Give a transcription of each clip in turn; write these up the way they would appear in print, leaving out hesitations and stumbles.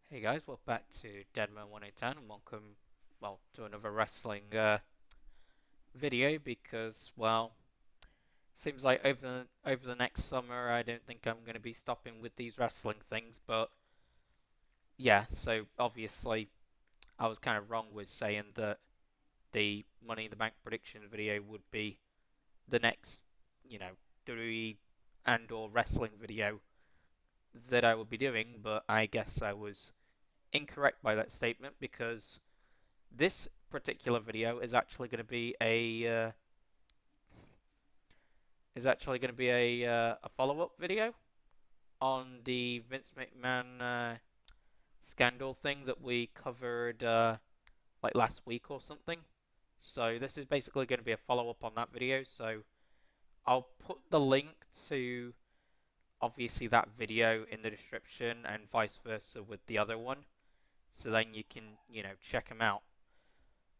Hey guys, welcome back to Deadman 110 and welcome, to another wrestling video because, seems like over the next summer I don't think I'm going to be stopping with these wrestling things, but yeah, so obviously I was kind of wrong with saying that the Money in the Bank prediction video would be the next, WWE and or wrestling video that I would be doing, but I guess I was incorrect by that statement because this particular video is actually going to be a follow-up video on the Vince McMahon scandal thing that we covered like last week or something. So this is basically going to be a follow-up on that video. So I'll put the link to obviously that video in the description and vice versa with the other one. So then you can, check them out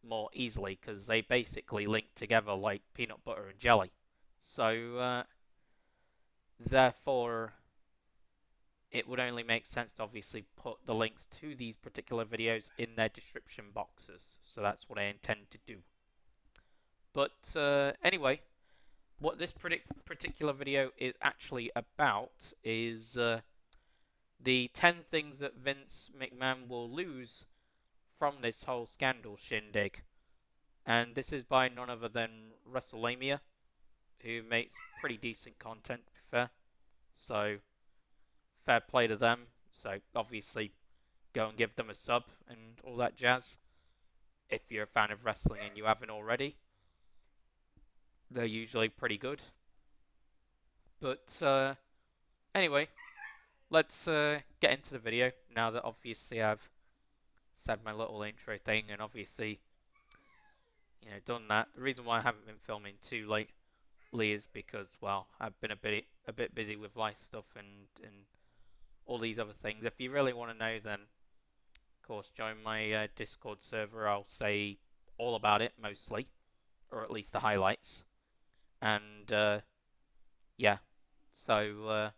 more easily because they basically link together like peanut butter and jelly. So therefore, it would only make sense to obviously put the links to these particular videos in their description boxes. So that's what I intend to do. But anyway, what this particular video is actually about is the 10 things that Vince McMahon will lose from this whole scandal shindig. And this is by none other than WrestleMania, who makes pretty decent content, to be fair. So, fair play to them. So, obviously, go and give them a sub and all that jazz. If you're a fan of wrestling and you haven't already, they're usually pretty good. But, anyway, let's get into the video now that obviously I've said my little intro thing and obviously done that. The reason why I haven't been filming too lately is because I've been a bit busy with life stuff and all these other things. If you really want to know, then of course join my Discord server. I'll say all about it mostly, or at least the highlights. And yeah, so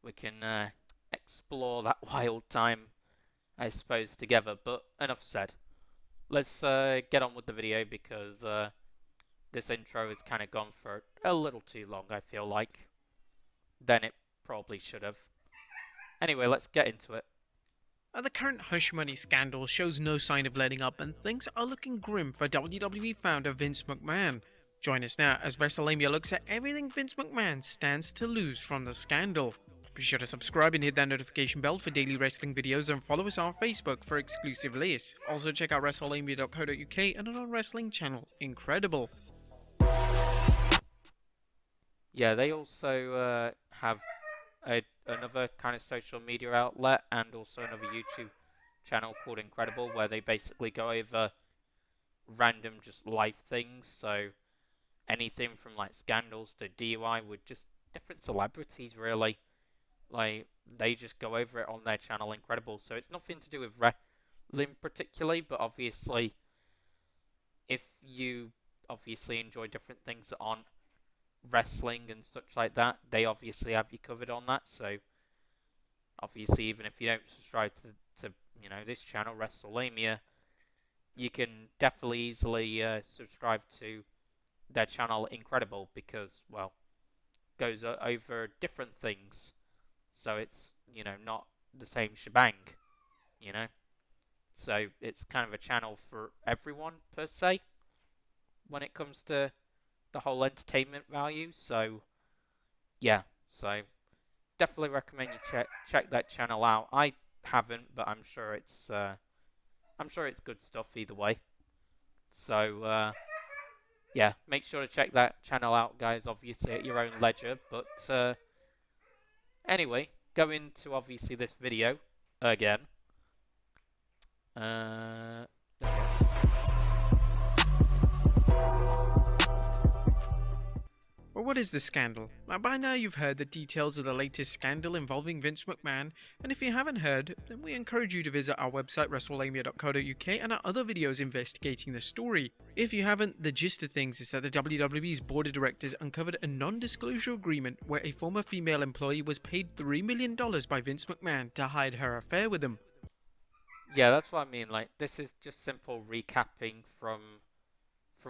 we can explore that wild time, I suppose, together. But enough said. Let's get on with the video because this intro has kind of gone for a little too long, I feel like. Than it probably should have. Anyway, let's get into it. The current hush money scandal shows no sign of letting up, and things are looking grim for WWE founder Vince McMahon. Join us now as WrestleMania looks at everything Vince McMahon stands to lose from the scandal. Be sure to subscribe and hit that notification bell for daily wrestling videos and follow us on Facebook for exclusive lists. Also check out WrestleMania.co.uk and our wrestling channel, Incredible. Yeah, they also have another kind of social media outlet and also another YouTube channel called Incredible where they basically go over random just life things. So anything from like scandals to DUI with just different celebrities, really. Like, they just go over it on their channel, Incredible. So it's nothing to do with wrestling particularly, but obviously, if you obviously enjoy different things that aren't wrestling and such like that, they obviously have you covered on that. So obviously, even if you don't subscribe to this channel, WrestleMania, you can definitely easily subscribe to their channel, Incredible, because goes over different things. So it's, not the same shebang, So it's kind of a channel for everyone, per se, when it comes to the whole entertainment value. So, yeah. So, definitely recommend you check that channel out. I haven't, but I'm sure it's good stuff either way. So, yeah, make sure to check that channel out, guys, obviously at your own leisure. But, anyway, go into obviously this video again. Or what is the scandal? Now, by now you've heard the details of the latest scandal involving Vince McMahon, and if you haven't heard, then we encourage you to visit our website wrestlemania.co.uk and our other videos investigating the story. If you haven't, the gist of things is that the WWE's board of directors uncovered a non-disclosure agreement where a former female employee was paid $3 million by Vince McMahon to hide her affair with him. Yeah, that's what I mean. Like, this is just simple recapping from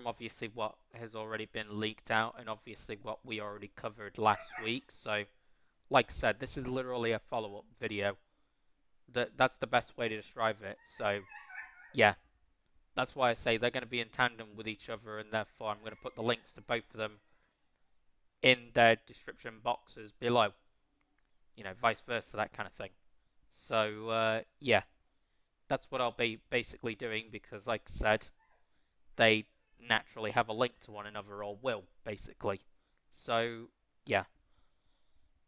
obviously what has already been leaked out and obviously what we already covered last week. So, like I said, this is literally a follow-up video. That's the best way to describe it. So, yeah, that's why I say they're going to be in tandem with each other, and therefore I'm going to put the links to both of them in their description boxes below. You know, vice versa, that kind of thing. So, yeah, that's what I'll be basically doing because, like I said, they naturally have a link to one another, or will, basically. So, yeah.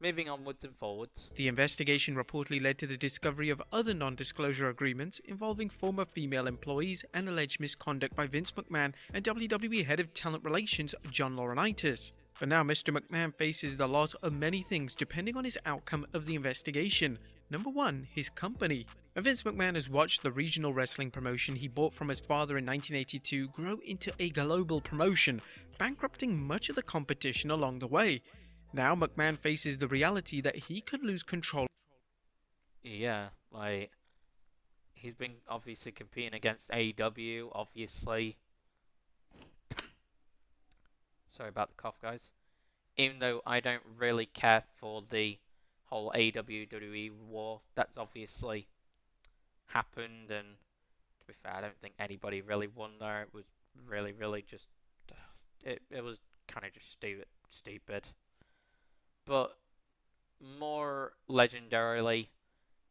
Moving onwards and forwards. The investigation reportedly led to the discovery of other non-disclosure agreements involving former female employees and alleged misconduct by Vince McMahon and WWE Head of Talent Relations John Laurinaitis. For now, Mr. McMahon faces the loss of many things depending on his outcome of the investigation. Number 1, his company. Vince McMahon has watched the regional wrestling promotion he bought from his father in 1982 grow into a global promotion, bankrupting much of the competition along the way. Now McMahon faces the reality that he could lose control. Yeah, like, he's been obviously competing against AEW, obviously. Sorry about the cough, guys. Even though I don't really care for the whole AEW WWE war that's obviously happened, and to be fair, I don't think anybody really won there. It was really just it was kind of just stupid. But more legendarily,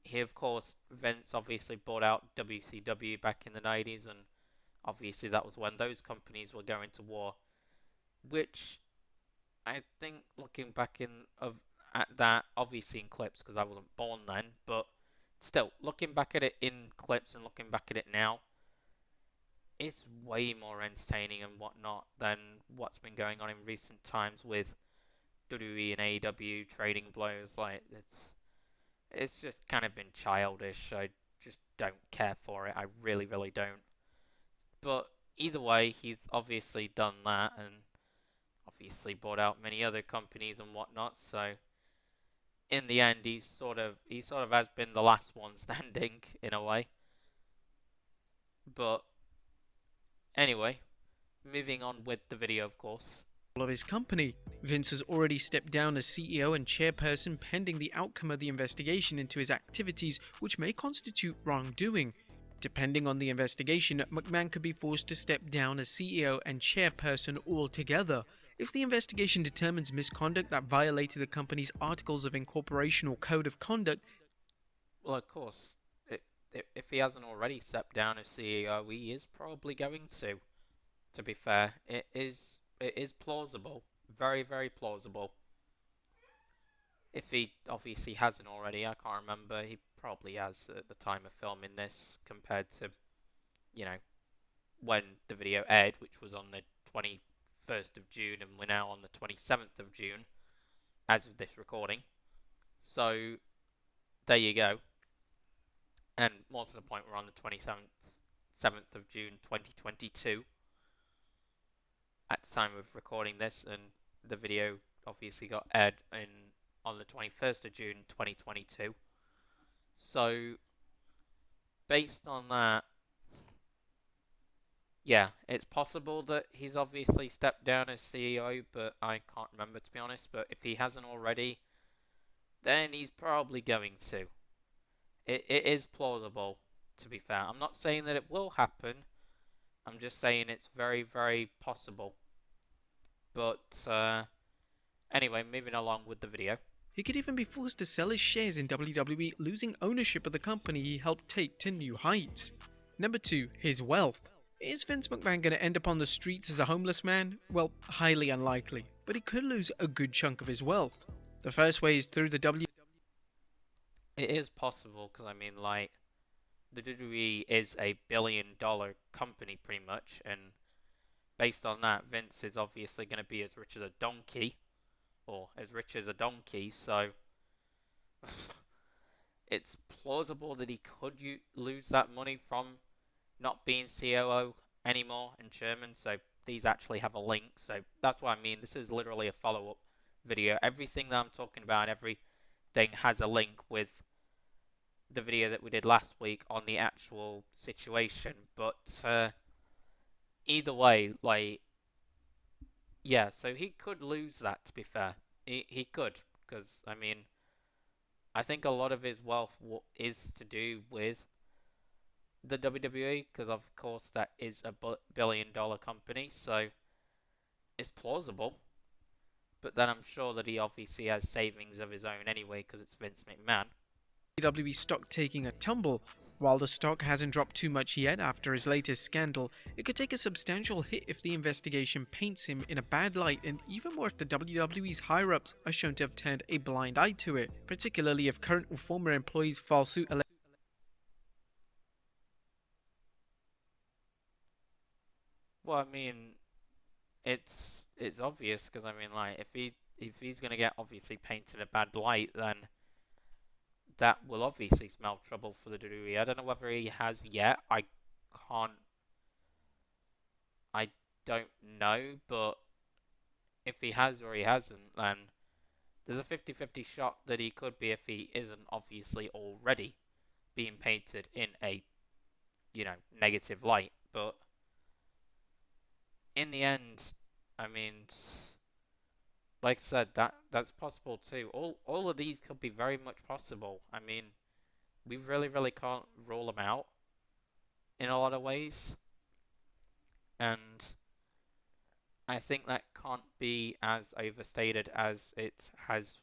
he of course Vince obviously bought out WCW back in the 90s, and obviously that was when those companies were going to war, which I think looking back at that, obviously in clips because I wasn't born then, but still looking back at it in clips and looking back at it now, it's way more entertaining and whatnot than what's been going on in recent times with WWE and AEW trading blows. Like, it's just kind of been childish. I just don't care for it. I really don't. But either way, he's obviously done that and obviously bought out many other companies and whatnot. So in the end, he sort of has been the last one standing in a way. But anyway, moving on with the video, of course. Of his company. Vince has already stepped down as CEO and chairperson pending the outcome of the investigation into his activities, which may constitute wrongdoing. Depending on the investigation, McMahon could be forced to step down as CEO and chairperson altogether. If the investigation determines misconduct that violated the company's Articles of Incorporation or Code of Conduct, well, of course, if he hasn't already stepped down as CEO, he is probably going to. To be fair, it is plausible, very plausible. If he obviously hasn't already, I can't remember. He probably has at the time of filming this, compared to, you know, when the video aired, which was on the 21st of June, and we're now on the 27th of June, as of this recording. So, there you go. And more to the point, we're on the 27th of June, 2022. At the time of recording this, and the video obviously got aired on the 21st of June 2022. So, based on that, yeah, it's possible that he's obviously stepped down as CEO, but I can't remember, to be honest. But if he hasn't already, then he's probably going to. It is plausible, to be fair. I'm not saying that it will happen. I'm just saying it's very possible. But anyway, moving along with the video. he could even be forced to sell his shares in WWE, losing ownership of the company he helped take to new heights. Number 2, his wealth. Is Vince McMahon going to end up on the streets as a homeless man? Well, highly unlikely, but he could lose a good chunk of his wealth. The first way is through the WWE. It is possible, because I mean, like, the WWE is a $1 billion company pretty much, and based on that, Vince is obviously going to be as rich as a donkey, or as rich as a donkey. So it's plausible that he could lose that money from not being COO anymore and chairman. So these actually have a link. So that's what I mean. This is literally a follow-up video. Everything that I'm talking about, everything has a link with the video that we did last week on the actual situation. But either way, like, yeah, so he could lose that, to be fair. He could, because, I mean, I think a lot of his wealth is to do with the WWE, because of course that is a billion-dollar company, so it's plausible. But then I'm sure that he obviously has savings of his own anyway, because it's Vince McMahon. WWE stock taking a tumble. While the stock hasn't dropped too much yet after his latest scandal, it could take a substantial hit if the investigation paints him in a bad light, and even more if the WWE's higher-ups are shown to have turned a blind eye to it, particularly if current or former employees file suit. Well, I mean, it's obvious, because I mean, like, if he's gonna get obviously painted in a bad light, then that will obviously smell trouble for the WWE. I don't know whether he has yet. Can't. I don't know, but if he has or he hasn't, then there's a 50-50 shot that he could be if he isn't obviously already being painted in a, negative light. But in the end, I mean, like I said, that's possible too. All of these could be very much possible. I mean, we really can't rule them out in a lot of ways, and I think that can't be as overstated as it has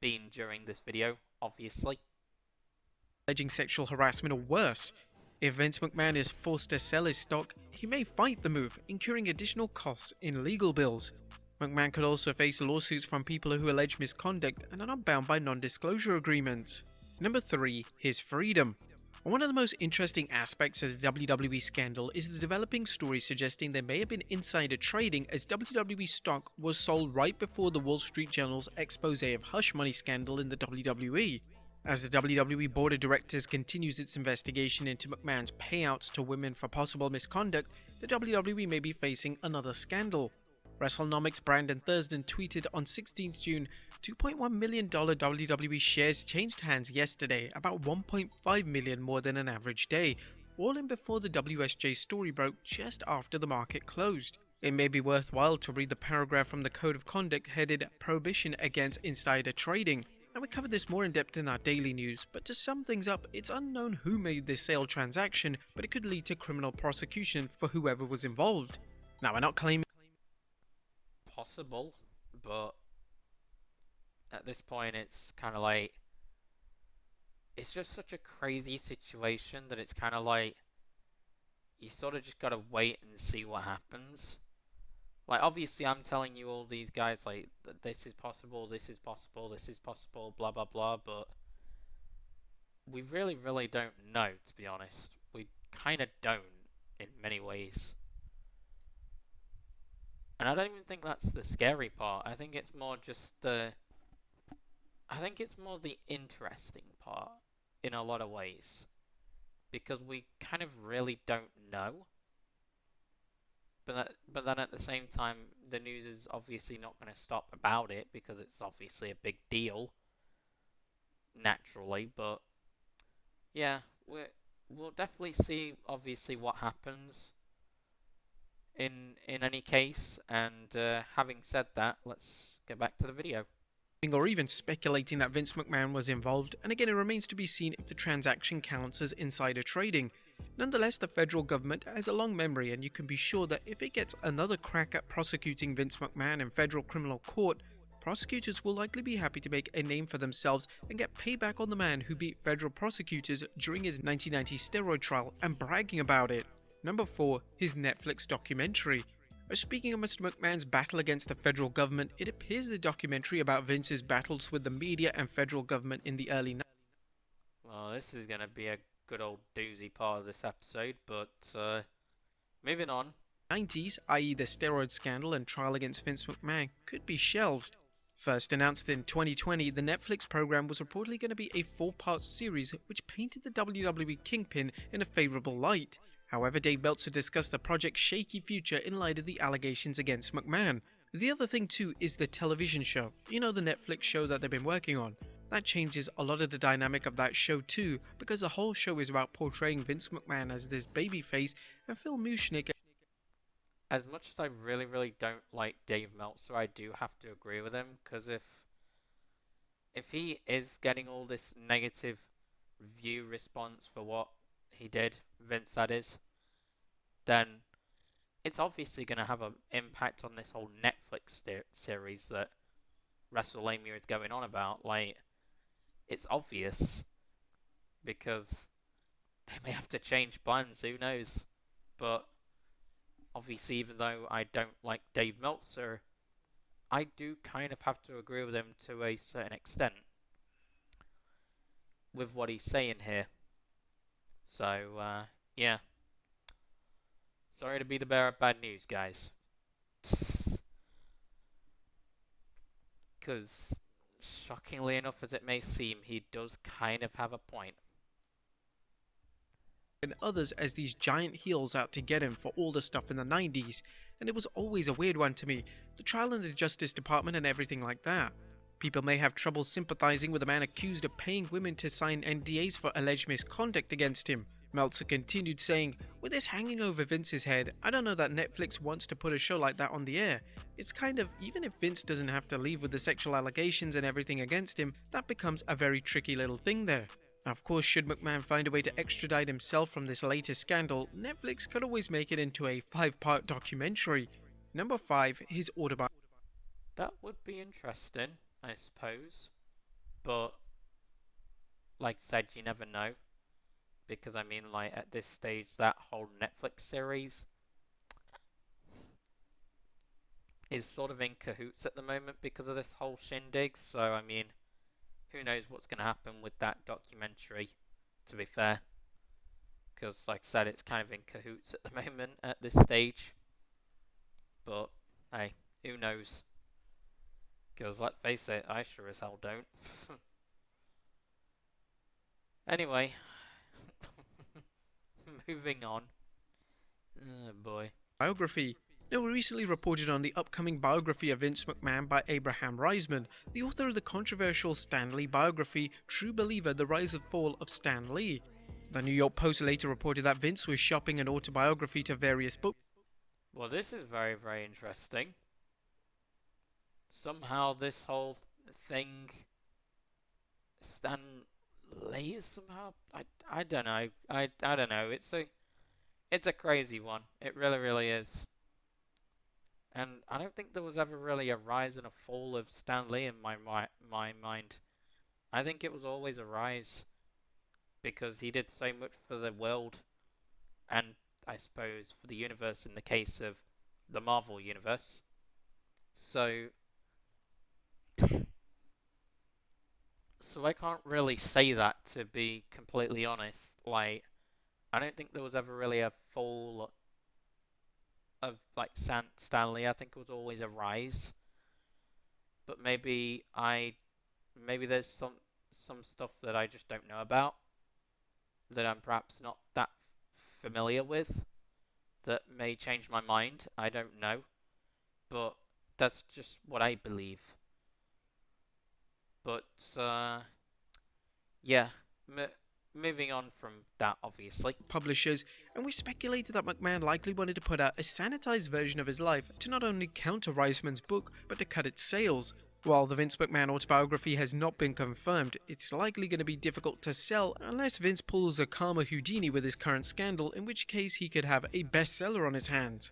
been during this video, obviously. Alleging sexual harassment or worse. If Vince McMahon is forced to sell his stock, he may fight the move, incurring additional costs in legal bills. McMahon could also face lawsuits from people who allege misconduct and are not bound by non-disclosure agreements. Number 3. His freedom. One of the most interesting aspects of the WWE scandal is the developing story suggesting there may have been insider trading, as WWE stock was sold right before the Wall Street Journal's expose of hush money scandal in the WWE. As the WWE Board of Directors continues its investigation into McMahon's payouts to women for possible misconduct, the WWE may be facing another scandal. WrestleNomics' Brandon Thurston tweeted on 16th June, $2.1 million WWE shares changed hands yesterday, about 1.5 million more than an average day, all in before the WSJ story broke just after the market closed. It may be worthwhile to read the paragraph from the Code of Conduct headed Prohibition Against Insider Trading. And we covered this more in depth in our daily news, but to sum things up, it's unknown who made this sale transaction, but it could lead to criminal prosecution for whoever was involved. Now, we're not claiming Possible, but at this point it's kind of like, it's just such a crazy situation that it's kind of like you sort of just gotta wait and see what happens. Like, obviously I'm telling you all these guys, like, this is possible, this is possible, this is possible, blah blah blah, but we really don't know, to be honest. We kind of don't, in many ways. And I don't even think that's the scary part. I think it's more just the interesting part in a lot of ways, because we kind of really don't know. But then at the same time, the news is obviously not going to stop about it, because it's obviously a big deal, naturally. But yeah, we'll definitely see obviously what happens in any case. And having said that, let's get back to the video. or even speculating that Vince McMahon was involved, and again it remains to be seen if the transaction counts as insider trading. Nonetheless, the federal government has a long memory, and you can be sure that if it gets another crack at prosecuting Vince McMahon in federal criminal court, prosecutors will likely be happy to make a name for themselves and get payback on the man who beat federal prosecutors during his 1990 steroid trial and bragging about it. Number 4. His Netflix documentary. Speaking of Mr. McMahon's battle against the federal government, it appears the documentary about Vince's battles with the media and federal government in the early 90s. Well, this is going to be a good old doozy part of this episode, but moving on. 90s, i.e., the steroid scandal and trial against Vince McMahon, could be shelved. First announced in 2020, the Netflix program was reportedly going to be a 4-part series which painted the WWE Kingpin in a favorable light. However, Dave Meltzer discussed the project's shaky future in light of the allegations against McMahon. The other thing too is the television show. You know, the Netflix show that they've been working on. That changes a lot of the dynamic of that show too, because the whole show is about portraying Vince McMahon as this babyface, and Phil Mushnick. As much as I really, really don't like Dave Meltzer, I do have to agree with him because if he is getting all this negative view response for what he did, Vince that is, then it's obviously going to have an impact on this whole Netflix series that WrestleMania is going on about. Like, it's obvious because they may have to change plans, who knows? But obviously, even though I don't like Dave Meltzer, I do kind of have to agree with him to a certain extent with what he's saying here. So, yeah. Sorry to be the bearer of bad news, guys. Because, shockingly enough as it may seem, he does kind of have a point. And others as these giant heels out to get him for all the stuff in the 90s, and it was always a weird one to me, the trial in the Justice Department and everything like that. People may have trouble sympathizing with a man accused of paying women to sign NDAs for alleged misconduct against him. Meltzer continued saying, "With this hanging over Vince's head, I don't know that Netflix wants to put a show like that on the air. It's kind of, even if Vince doesn't have to leave with the sexual allegations and everything against him, that becomes a very tricky little thing there." Now, of course, should McMahon find a way to extradite himself from this latest scandal, Netflix could always make it into a 5-part documentary. Number 5, his autobiography. That would be interesting, I suppose. But, like I said, you never know. Because, I mean, like, at this stage, that whole Netflix series is sort of in cahoots at the moment because of this whole shindig. So, I mean, who knows what's going to happen with that documentary, to be fair. Because, like I said, it's kind of in cahoots at the moment at this stage. But, hey, who knows? Because, let's face it, I sure as hell don't. Anyway, moving on. Oh boy. Now, we recently reported on the upcoming biography of Vince McMahon by Abraham Reisman, the author of the controversial Stan Lee biography, True Believer: The Rise and Fall of Stan Lee. The New York Post later reported that Vince was shopping an autobiography to various books. Well, this is very, very interesting. Somehow this whole thing, Stan Lee is somehow, I don't know. I don't know. It's a crazy one. It really, really is. And I don't think there was ever really a rise and a fall of Stan Lee in my mind. I think it was always a rise because he did so much for the world and I suppose for the universe in the case of the Marvel universe. So I can't really say that, to be completely honest. Like, I don't think there was ever really a fall of like Stan Lee. I think it was always a rise. But maybe there's some stuff that I just don't know about that I'm perhaps not that familiar with that may change my mind. I don't know. But that's just what I believe. But yeah, moving on from that, obviously. Publishers, and we speculated that McMahon likely wanted to put out a sanitized version of his life to not only counter Reisman's book, but to cut its sales. While the Vince McMahon autobiography has not been confirmed, it's likely going to be difficult to sell unless Vince pulls a Karma Houdini with his current scandal, in which case he could have a bestseller on his hands.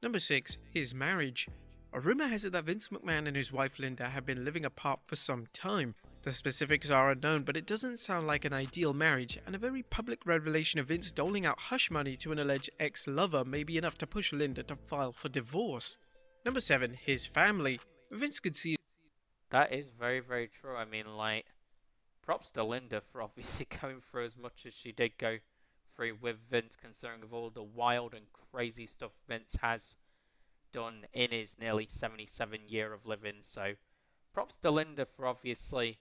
Number 6. His marriage. A rumor has it that Vince McMahon and his wife Linda have been living apart for some time. The specifics are unknown, but it doesn't sound like an ideal marriage, and a very public revelation of Vince doling out hush money to an alleged ex-lover may be enough to push Linda to file for divorce. Number 7. His family. Vince could see. That is very, very true. I mean, like, props to Linda for obviously going through as much as she did go through with Vince, considering of all the wild and crazy stuff Vince has done in his nearly 77 year of living. So props to Linda for obviously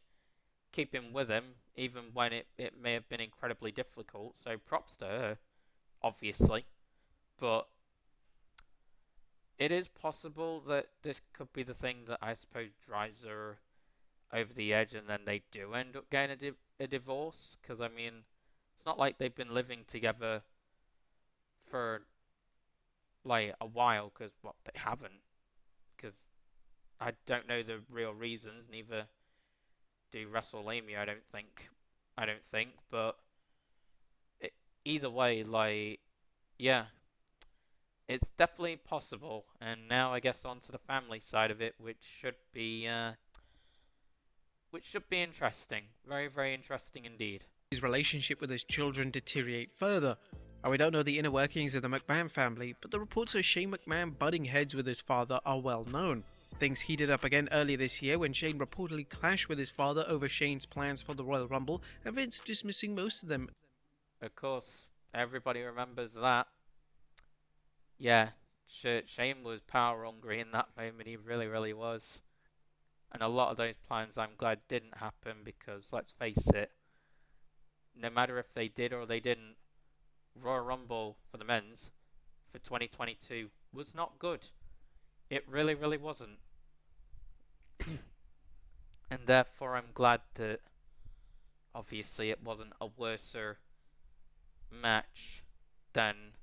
keeping with him, even when it may have been incredibly difficult. So props to her, obviously. But it is possible that this could be the thing that I suppose drives her over the edge, and then they do end up getting a divorce. Because I mean, it's not like they've been living together for like a while. Because what, they haven't. Because I don't know the real reasons. Neither do WrestleMania. I don't think. But it, either way, like, yeah, it's definitely possible. And now I guess on to the family side of it, which should be interesting. Very, very interesting indeed. His relationship with his children deteriorate further. And we don't know the inner workings of the McMahon family, but the reports of Shane McMahon butting heads with his father are well known. Things heated up again earlier this year when Shane reportedly clashed with his father over Shane's plans for the Royal Rumble, and Vince dismissing most of them. Of course, everybody remembers that. Yeah, Shane was power hungry in that moment. He really, really was. And a lot of those plans I'm glad didn't happen because, let's face it, no matter if they did or they didn't, Royal Rumble for the men's for 2022 was not good. It really, really wasn't. And therefore I'm glad that obviously it wasn't a worser match than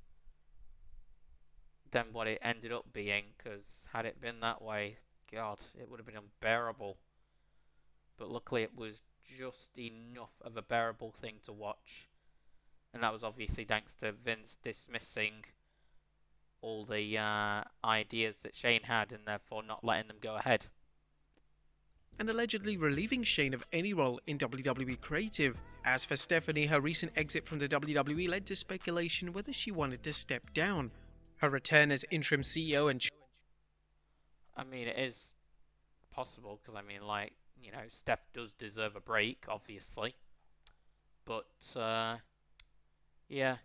what it ended up being, because had it been that way, God, it would have been unbearable. But luckily it was just enough of a bearable thing to watch. And that was obviously thanks to Vince dismissing all the ideas that Shane had and therefore not letting them go ahead. And allegedly relieving Shane of any role in WWE creative. As for Stephanie, her recent exit from the WWE led to speculation whether she wanted to step down. Her return as interim CEO and... I mean, it is possible, because I mean, like, you know, Steph does deserve a break, obviously. But, yeah,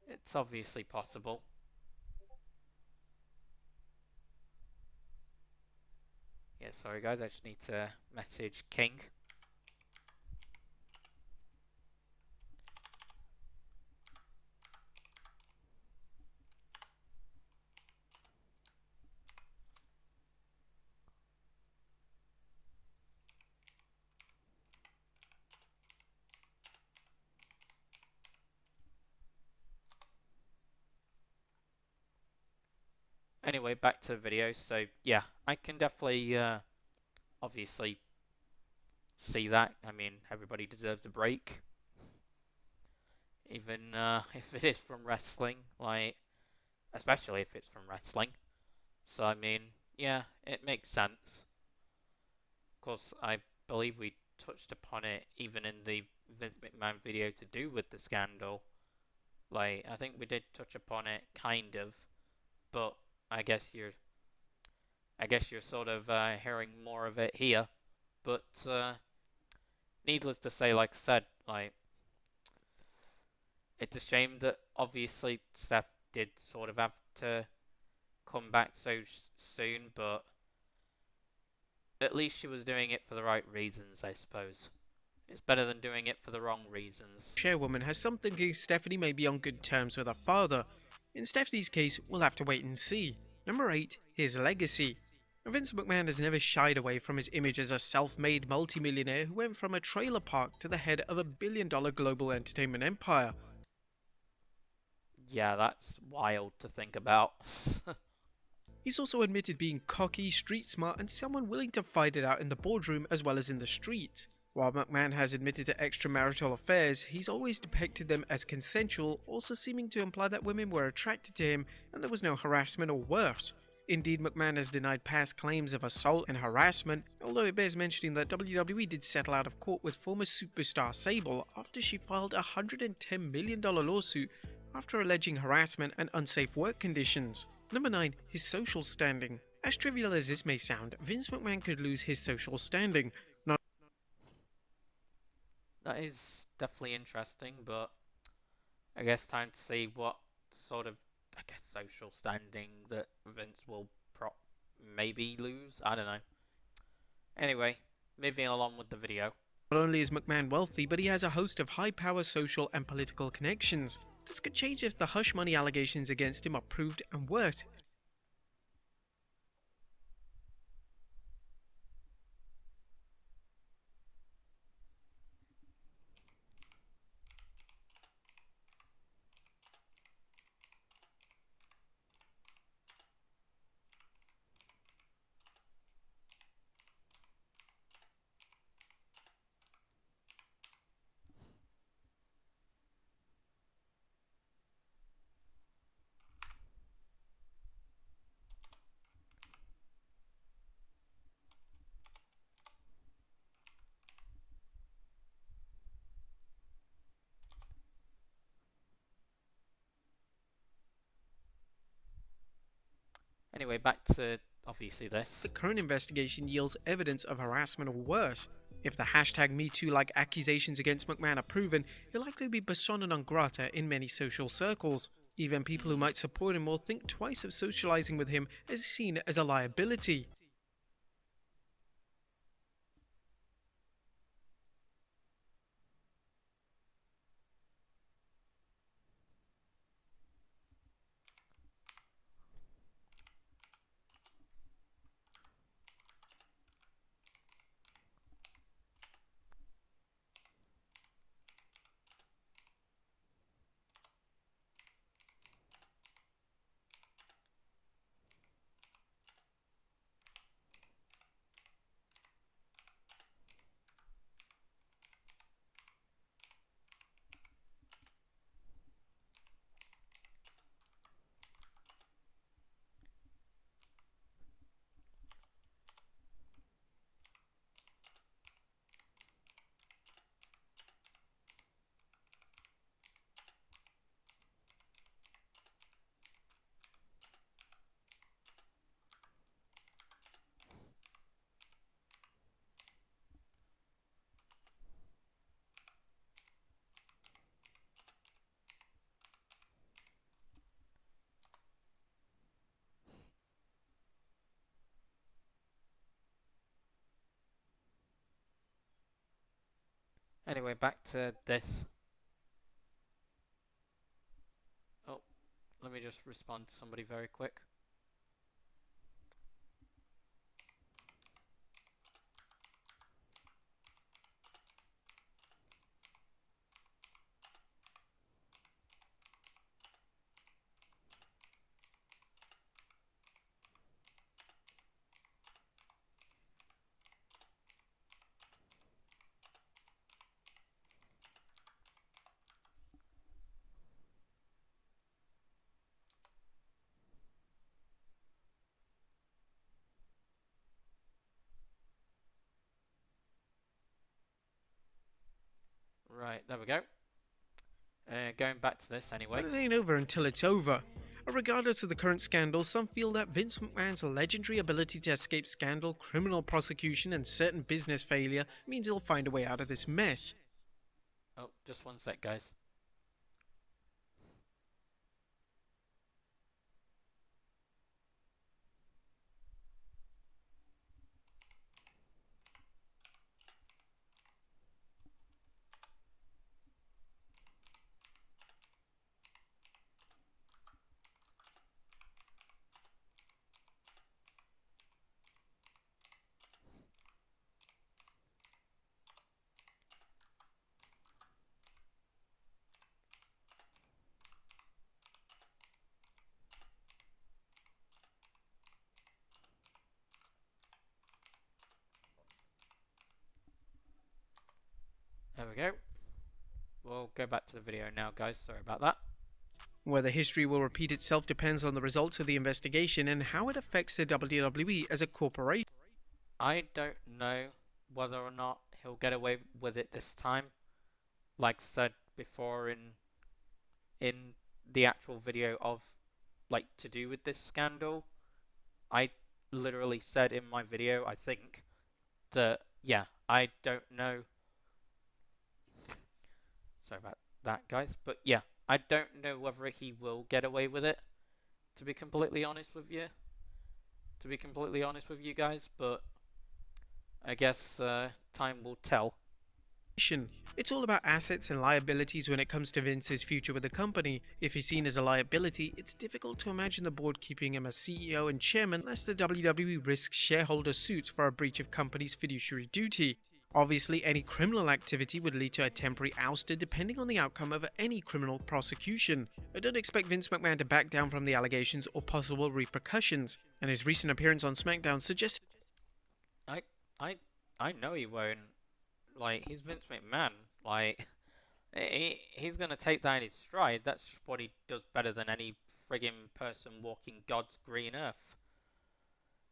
it's obviously possible. Yeah, sorry guys, I just need to message King. Anyway, back to the video. So, yeah, I can definitely, obviously, see that. I mean, everybody deserves a break. Even if it is from wrestling, like, especially if it's from wrestling. So, I mean, yeah, it makes sense. Of course, I believe we touched upon it even in the Vince McMahon video to do with the scandal. Like, I think we did touch upon it, kind of, but I guess you're sort of hearing more of it here. But needless to say, like I said, like, it's a shame that obviously Steph did sort of have to come back so soon, but at least she was doing it for the right reasons, I suppose. It's better than doing it for the wrong reasons. Chairwoman has some thinking Stephanie may be on good terms with her father. In Stephanie's case, we'll have to wait and see. Number 8, his legacy. Vince McMahon has never shied away from his image as a self-made multimillionaire who went from a trailer park to the head of a billion-dollar global entertainment empire. Yeah, that's wild to think about. He's also admitted being cocky, street smart, and someone willing to fight it out in the boardroom as well as in the streets. While McMahon has admitted to extramarital affairs, he's always depicted them as consensual, also seeming to imply that women were attracted to him and there was no harassment or worse. Indeed, McMahon has denied past claims of assault and harassment, although it bears mentioning that WWE did settle out of court with former superstar Sable after she filed a $110 million lawsuit after alleging harassment and unsafe work conditions. Number 9, his social standing. As trivial as this may sound, Vince McMahon could lose his social standing. That is definitely interesting, but I guess time to see what sort of, I guess, social standing that Vince will maybe lose. I don't know. Anyway, moving along with the video. Not only is McMahon wealthy, but he has a host of high-power social and political connections. This could change if the hush money allegations against him are proved, and worse, Anyway, back to obviously this. the current investigation yields evidence of harassment or worse. If the hashtag MeToo-like accusations against McMahon are proven, he'll likely be persona non grata in many social circles. Even people who might support him will think twice of socializing with him as seen as a liability. Anyway, back to this. Oh, let me just respond to somebody very quick. Right, there we go. Going back to this anyway. But it ain't over until it's over. Regardless of the current scandal, some feel that Vince McMahon's legendary ability to escape scandal, criminal prosecution, and certain business failure means he'll find a way out of this mess. Oh, just one sec, guys. There we go. We'll go back to the video now, guys. Sorry about that. Whether history will repeat itself depends on the results of the investigation and how it affects the WWE as a corporation. I don't know whether or not he'll get away with it this time. Like said before in the actual video of like to do with this scandal, I literally said in my video, I think, that yeah, I don't know. Sorry about that, guys. But yeah, I don't know whether he will get away with it, to be completely honest with you. To be completely honest with you guys, but I guess time will tell. It's all about assets and liabilities when it comes to Vince's future with the company. If he's seen as a liability, it's difficult to imagine the board keeping him as CEO and chairman unless the WWE risks shareholder suits for a breach of company's fiduciary duty. Obviously, any criminal activity would lead to a temporary ouster depending on the outcome of any criminal prosecution. I don't expect Vince McMahon to back down from the allegations or possible repercussions, and his recent appearance on SmackDown suggests I I I know he won't. Like, he's Vince McMahon. Like, he's gonna take that in his stride. That's just what he does better than any friggin' person walking God's green earth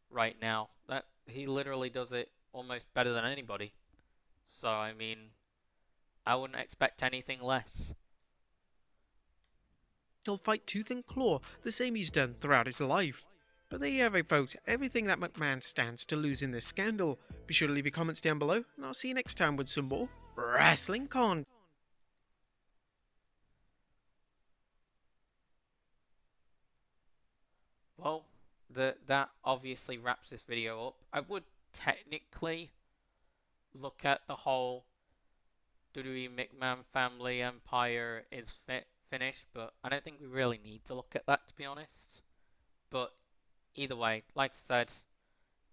right now. That he literally does it almost better than anybody. So I mean, I wouldn't expect anything less. he'll fight tooth and claw, the same he's done throughout his life. But there you have it, folks. Everything that McMahon stands to lose in this scandal. Be sure to leave your comments down below, and I'll see you next time with some more wrestling content. Well, that obviously wraps this video up. I would technically look at the whole WWE McMahon family empire is finished, but I don't think we really need to look at that, to be honest. But either way, like I said,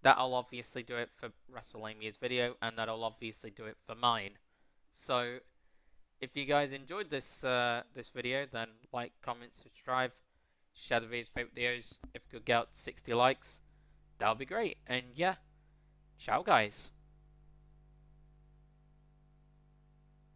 that'll obviously do it for WrestleMania's video, and that'll obviously do it for mine. So, if you guys enjoyed this this video, then like, comment, subscribe, share the videos, favorite videos. If we could get out 60 likes, that would be great. And yeah, ciao guys.